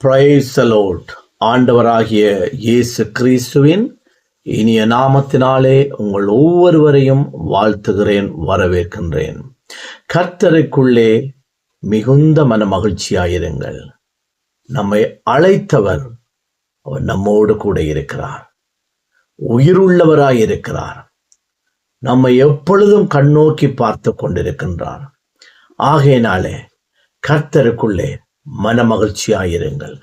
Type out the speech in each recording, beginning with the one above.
Praise the Lord. ஆண்டவராகிய இயேசு கிறிஸ்துவின் இனிய நாமத்தினாலே உங்கள் ஒவ்வொருவரையும் வாழ்த்துகிறேன், வரவேற்கின்றேன். கர்த்தருக்குள்ளே மிகுந்த மன மகிழ்ச்சியாயிருங்கள். நம்மை அழைத்தவர் அவர் நம்மோடு கூட இருக்கிறார், உயிருள்ளவராயிருக்கிறார். நம்மை எப்பொழுதும் கண்ணோக்கி பார்த்து கொண்டிருக்கின்றார். ஆகையினாலே கர்த்தருக்குள்ளே மன மகிழ்ச்சியாயிருங்கள்.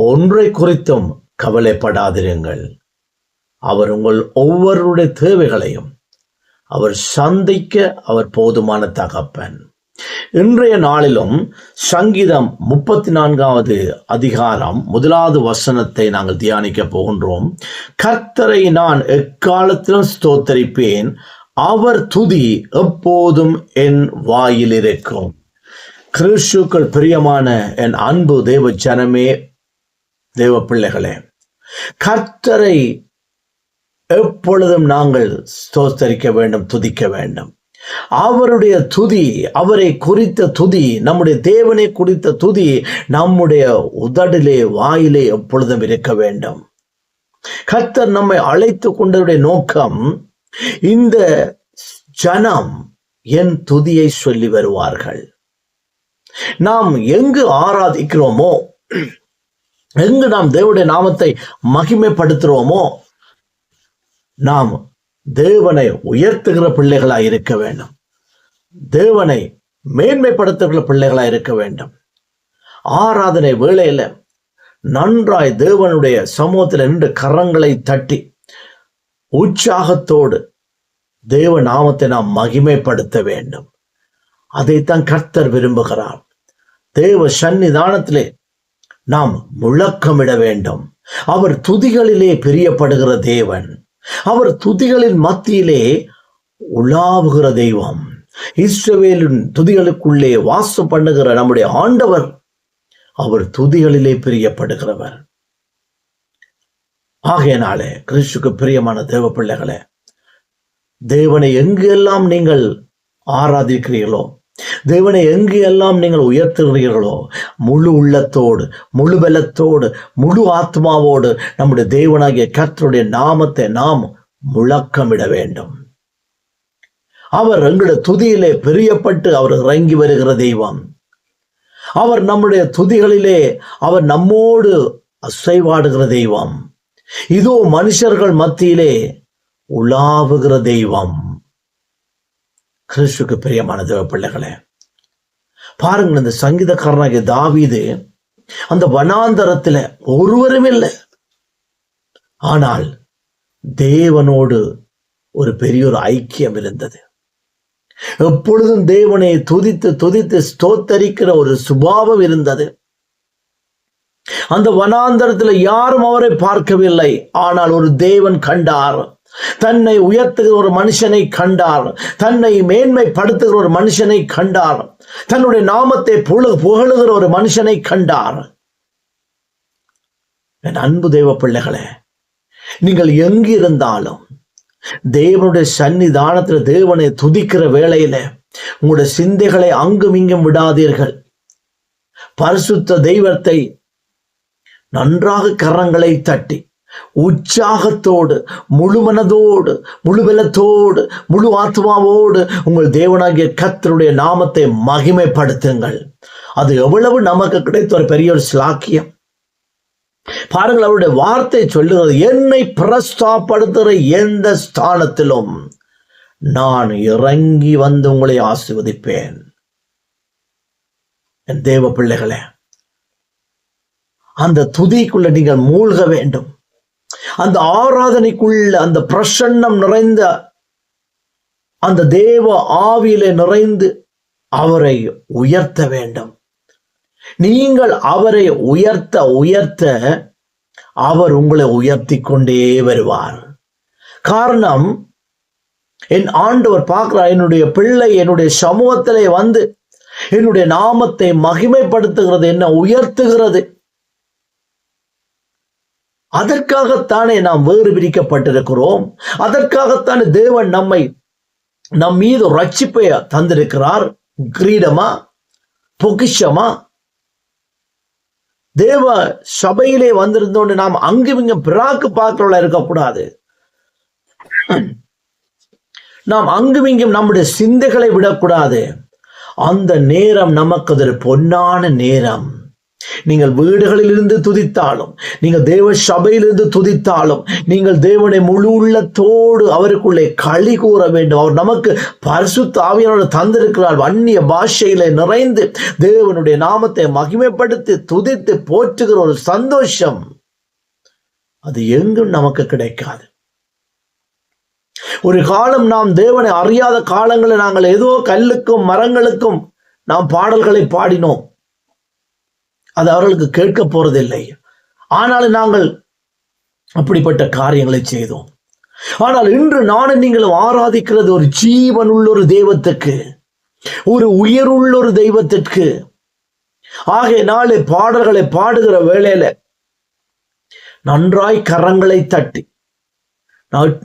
ஒன்றை குறித்தும் கவலைப்படாதிருங்கள். அவர் உங்கள் ஒவ்வொருடைய தேவைகளையும் அவர் சந்திக்க அவர் போதுமான தகப்பன். இன்றைய நாளிலும் சங்கீதம் 34வது அதிகாரம் 1வது வசனத்தை நாங்கள் தியானிக்க போகின்றோம். கர்த்தரை நான் எக்காலத்திலும் ஸ்தோத்தரிப்பேன், அவர் துதி எப்போதும் என் வாயில் இருக்கும். கிறிஸ்துவுக்குள் பிரியமான என் அன்பு தேவ ஜனமே, தேவ பிள்ளைகளே, கர்த்தரை எப்பொழுதும் நாங்கள் ஸ்தோத்தரிக்க வேண்டும், துதிக்க வேண்டும். அவருடைய துதி, அவரை குறித்த துதி, நம்முடைய தேவனை குறித்த துதி நம்முடைய உதடிலே, வாயிலே எப்பொழுதும் இருக்க வேண்டும். கர்த்தர் நம்மை அழைத்து கொண்டவருடைய நோக்கம், இந்த ஜனம் என் துதியை சொல்லி வருவார்கள். நாம் எங்கு ஆராதிக்கிறோமோ, எங்கு நாம் தேவனுடைய நாமத்தை மகிமைப்படுத்துகிறோமோ, நாம் தேவனை உயர்த்துகிற பிள்ளைகளாய் இருக்க வேண்டும், தேவனை மேன்மைப்படுத்துகிற பிள்ளைகளாய் இருக்க வேண்டும். ஆராதனை வேளையில நன்றாய் தேவனுடைய சமூகத்தில் நின்று கரங்களை தட்டி உற்சாகத்தோடு தேவ நாமத்தை நாம் மகிமைப்படுத்த வேண்டும். அதைத்தான் கர்த்தர் விரும்புகிறார். தேவ சந்நிதானத்திலே நாம் முழக்கமிட வேண்டும். அவர் துதிகளிலே பிரியப்படுகிற தேவன், அவர் துதிகளின் மத்தியிலே உலாவுகிற தெய்வம். இஸ்ரவேலின் துதிகளுக்குள்ளே வாசம் பண்ணுகிற நம்முடைய ஆண்டவர், அவர் துதிகளிலே பிரியப்படுகிறவர். ஆகையினாலே கிறிஸ்துவுக்கு பிரியமான தேவ பிள்ளைகளே, தேவனை எங்கு எல்லாம் நீங்கள் ஆராதிக்கிறீர்களோ, தேவனை எங்கு எல்லாம் நீங்கள் உயர்த்துகிறீர்களோ, முழு உள்ளத்தோடு, முழு பலத்தோடு, முழு ஆத்மாவோடு நம்முடைய தேவனாகிய கர்த்தருடைய நாமத்தை நாம் முழக்கமிட வேண்டும். அவர் எங்களுடைய துதியிலே பிரியப்பட்டு அவர் இறங்கி வருகிற தெய்வம். அவர் நம்முடைய துதிகளிலே அவர் நம்மோடு அசைவாடுகிற தெய்வம். இதோ மனுஷர்கள் மத்தியிலே உலாவுகிற தெய்வம். கிறிஸ்துவுக்கு பிரியமான தேவ பிள்ளைகளே, பாருங்கள், இந்த சங்கீதக்காரனாகிய தாவீது அந்த வனாந்தரத்தில் ஒருவரும் இல்லை, ஆனால் தேவனோடு ஒரு பெரிய ஒரு ஐக்கியம் இருந்தது. எப்பொழுதும் தேவனை துதித்து துதித்து ஸ்தோத்தரிக்கிற ஒரு சுபாவம் இருந்தது. அந்த வனாந்தரத்தில் யாரும் அவரை பார்க்கவில்லை, ஆனால் ஒரு தேவன் கண்டார். தன்னை உயர்த்துகிற ஒரு மனுஷனை கண்டார், தன்னை மேன்மைப்படுத்துகிற ஒரு மனுஷனை கண்டார், தன்னுடைய நாமத்தை புகழுகிற ஒரு மனுஷனை கண்டார். என் அன்பு தேவ பிள்ளைகளே, நீங்கள் எங்கு இருந்தாலும் தேவனுடைய சந்நிதானத்தில் தேவனை துதிக்கிற வேளையில உங்களுடைய சிந்தைகளை அங்கும் இங்கும் விடாதீர்கள். பரிசுத்த தெய்வத்தை நன்றாக கரங்களை தட்டி உற்சாகத்தோடு, முழு மனதோடு, முழு பலத்தோடு, முழு ஆத்மாவோடு உங்கள் தேவனாகிய கர்த்தருடைய நாமத்தை மகிமைப்படுத்துங்கள். அது எவ்வளவு நமக்கு கிடைத்த ஒரு பெரிய ஒரு ஸ்லாக்கியம். பாருங்கள், அவருடைய வார்த்தை சொல்லுகிறது, என்னை பிரஸ்தாபடுத்துகிற எந்த ஸ்தானத்திலும் நான் இறங்கி வந்து உங்களை ஆசீர்வதிப்பேன். என் தேவ பிள்ளைகளே, அந்த துதிக்குள்ள நீங்கள் மூழ்க வேண்டும். அந்த ஆராதனைக்குள்ள அந்த பிரசன்னம் நிறைந்த அந்த தேவ ஆவியிலே நிறைந்து அவரை உயர்த்த வேண்டும். நீங்கள் அவரை உயர்த்த உயர்த்த அவர் உங்களை உயர்த்தி கொண்டே வருவார். காரணம், என் ஆண்டவர் பார்க்கிறார், என்னுடைய பிள்ளை என்னுடைய சமூகத்திலே வந்து என்னுடைய நாமத்தை மகிமைப்படுத்துகிறது, என்ன உயர்த்துகிறது. அதற்காகத்தானே நாம் வேறு பிரிக்கப்பட்டிருக்கிறோம். அதற்காகத்தானே தேவன் நம் மீது ரட்சிப்பை தந்திருக்கிறார். கிரீடமா, பொக்கிஷமா, தேவ சபையிலே வந்திருந்தோன்னு நாம் அங்கும் இங்கும் பிராக்கு பார்க்கிறவளா இருக்கக்கூடாது. நாம் அங்கும் இங்கும் நம்முடைய சிந்தைகளை விடக்கூடாது. அந்த நேரம் நமக்கு அது ஒரு பொன்னான நேரம். நீங்கள் வீடுகளில் இருந்து துதித்தாலும், நீங்கள் தேவ சபையிலிருந்து துதித்தாலும், நீங்கள் தேவனை முழு உள்ளத்தோடு அவருக்குள்ளே களி கூற வேண்டும். அவர் நமக்கு பரிசுத்த ஆவியானவரை தந்திருக்கிறார். அந்நிய பாஷையிலே நிறைந்து தேவனுடைய நாமத்தை மகிமைப்படுத்தி துதித்து போற்றுகிற ஒரு சந்தோஷம் அது எங்கும் நமக்கு கிடைக்காது. ஒரு காலம் நாம் தேவனை அறியாத காலங்களில் நாங்கள் ஏதோ கல்லுக்கும் மரங்களுக்கும் நாம் பாடல்களை பாடினோம். அது அவர்களுக்கு கேட்க போறதில்லை. ஆனாலும் நாங்கள் அப்படிப்பட்ட காரியங்களை செய்தோம். ஆனால் இன்று நானும் நீங்களும் ஆராதிக்கிறது ஒரு ஜீவன் உள்ள ஒரு தெய்வத்துக்கு, ஒரு உயர்வுள்ள ஒரு தெய்வத்திற்கு. ஆகையினாலே பாடல்களை பாடுகிற வேளையில நன்றாய் கரங்களை தட்டி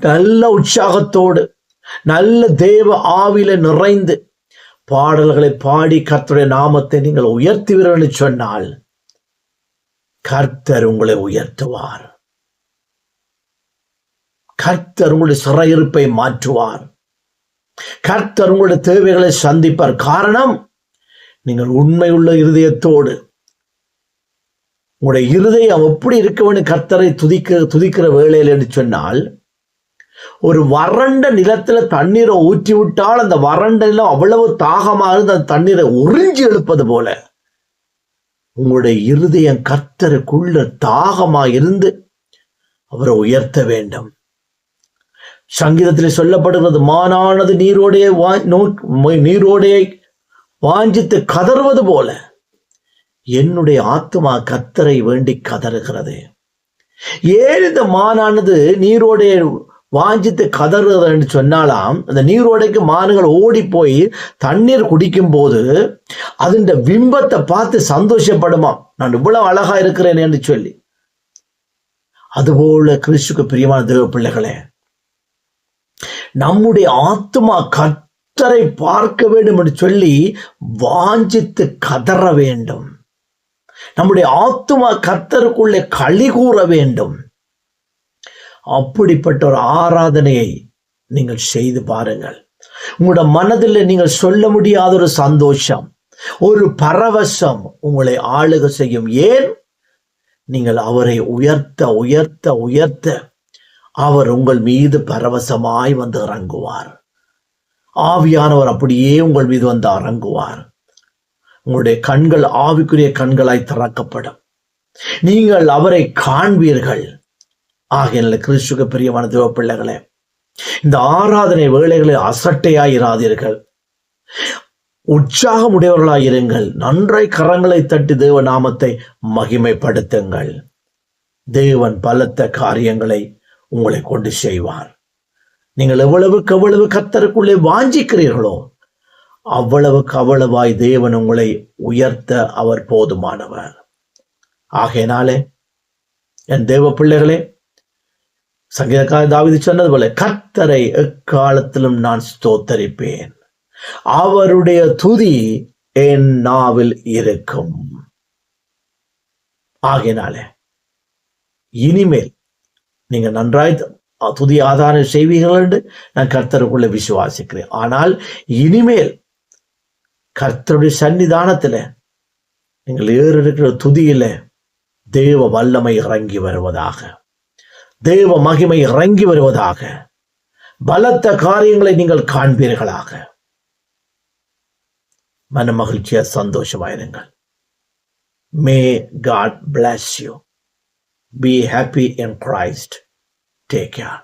நல்ல உற்சாகத்தோடு நல்ல தேவ ஆவில நிறைந்து பாடல்களை பாடி கர்த்தருடைய நாமத்தை நீங்கள் உயர்த்துவீர்கள் என்று சொன்னால் கர்த்தர் உங்களை உயர்த்துவார். கர்த்தர் உங்களுடைய சிறையிருப்பை மாற்றுவார். கர்த்தர் உங்களுடைய தேவைகளை சந்திப்பார். காரணம், நீங்கள் உண்மையுள்ள இருதயத்தோடு, உங்களுடைய இருதயம் எப்படி இருக்க வேண்டும் கர்த்தரை துதிக்கிற வேளையில் என்று சொன்னால், ஒரு வறண்ட நிலத்துல தண்ணீரை ஊற்றி விட்டால் அந்த வறண்ட நிலம் அவ்வளவு தாகமாக இருந்து அந்த தண்ணீரை உறிஞ்சி எழுப்பது போல உங்களுடைய இருதயம் கர்த்தருக்குள்ள தாகமாக இருந்து அவரை உயர்த்த வேண்டும். சங்கீதத்தில் சொல்லப்படுகிறது, மானானது நீரோடையை வாஞ்சித்து கதறுவது போல என்னுடைய ஆத்துமா கர்த்தரை வேண்டி கதறுகிறது. ஏன் இந்த மானானது நீரோடைய வாஞ்சித்து கதறுன்னு சொன்னாலாம், அந்த நீரோடைக்கு மானுகள் ஓடி போய் தண்ணீர் குடிக்கும் போது அதன் பிம்பத்தை பார்த்து சந்தோஷப்படுமா, நான் இவ்வளவு அழகா இருக்கிறேன் என்று சொல்லி. அதுபோல கிறிஸ்துக்கு பிரியமான தேவ பிள்ளைகளே, நம்முடைய ஆத்துமா கர்த்தரை பார்க்க வேண்டும் என்று சொல்லி வாஞ்சித்து கதற வேண்டும். நம்முடைய ஆத்துமா கர்த்தருக்குள்ளே களி கூற வேண்டும். அப்படிப்பட்ட ஒரு ஆராதனையை நீங்கள் செய்து பாருங்கள். உங்களோட மனதில் நீங்கள் சொல்ல முடியாத ஒரு சந்தோஷம், ஒரு பரவசம் உங்களை ஆளுகை செய்யும். ஏன்? நீங்கள் அவரை உயர்த்த உயர்த்த உயர்த்த அவர் உங்கள் மீது பரவசமாய் வந்து இறங்குவார். ஆவியானவர் அப்படியே உங்கள் மீது வந்து இறங்குவார். உங்களுடைய கண்கள் ஆவிக்குரிய கண்களாய் திறக்கப்படும். நீங்கள் அவரை காண்பீர்கள். ஆகையால் கிறிஸ்துவுக்கு பிரியமான தேவ பிள்ளைகளே, இந்த ஆராதனை வேளைகளில் அசட்டையாயிராதீர்கள், உற்சாகம் உடையவர்களாயிருங்கள். நன்றாய் கரங்களை தட்டி தேவ நாமத்தை மகிமைப்படுத்துங்கள். தேவன் பலத்த காரியங்களை உங்களை கொண்டு செய்வார். நீங்கள் எவ்வளவுக்கு எவ்வளவு கர்த்தருக்குள்ளே வாஞ்சிக்கிறீர்களோ அவ்வளவுக்கு அவ்வளவாய் தேவன் உங்களை உயர்த்த அவர் போதுமானவர். ஆகையினாலே என் தேவ பிள்ளைகளே, சங்கீதக்காரன் தாவீது சொன்னது போல, கர்த்தரை எக்காலத்திலும் நான் ஸ்தோத்தரிப்பேன், அவருடைய துதி என் நாவில் இருக்கும். ஆகையினாலே இனிமேல் நீங்க நன்றாய் துதி ஆதாரம் செய்வீர்கள் என்று நான் கர்த்தருக்குள்ள விசுவாசிக்கிறேன். ஆனால் இனிமேல் கர்த்தருடைய சன்னிதானத்துல நீங்கள் இருக்கிற துதியில தேவ வல்லமை இறங்கி வருவதாக, தேவ மகிமை இறங்கி வருவதாக, பலத்த காரியங்களை நீங்கள் காண்பீர்களாக. மன மகிழ்ச்சியா சந்தோஷமாயிருங்கள். May God bless you. Be happy in Christ. Take care.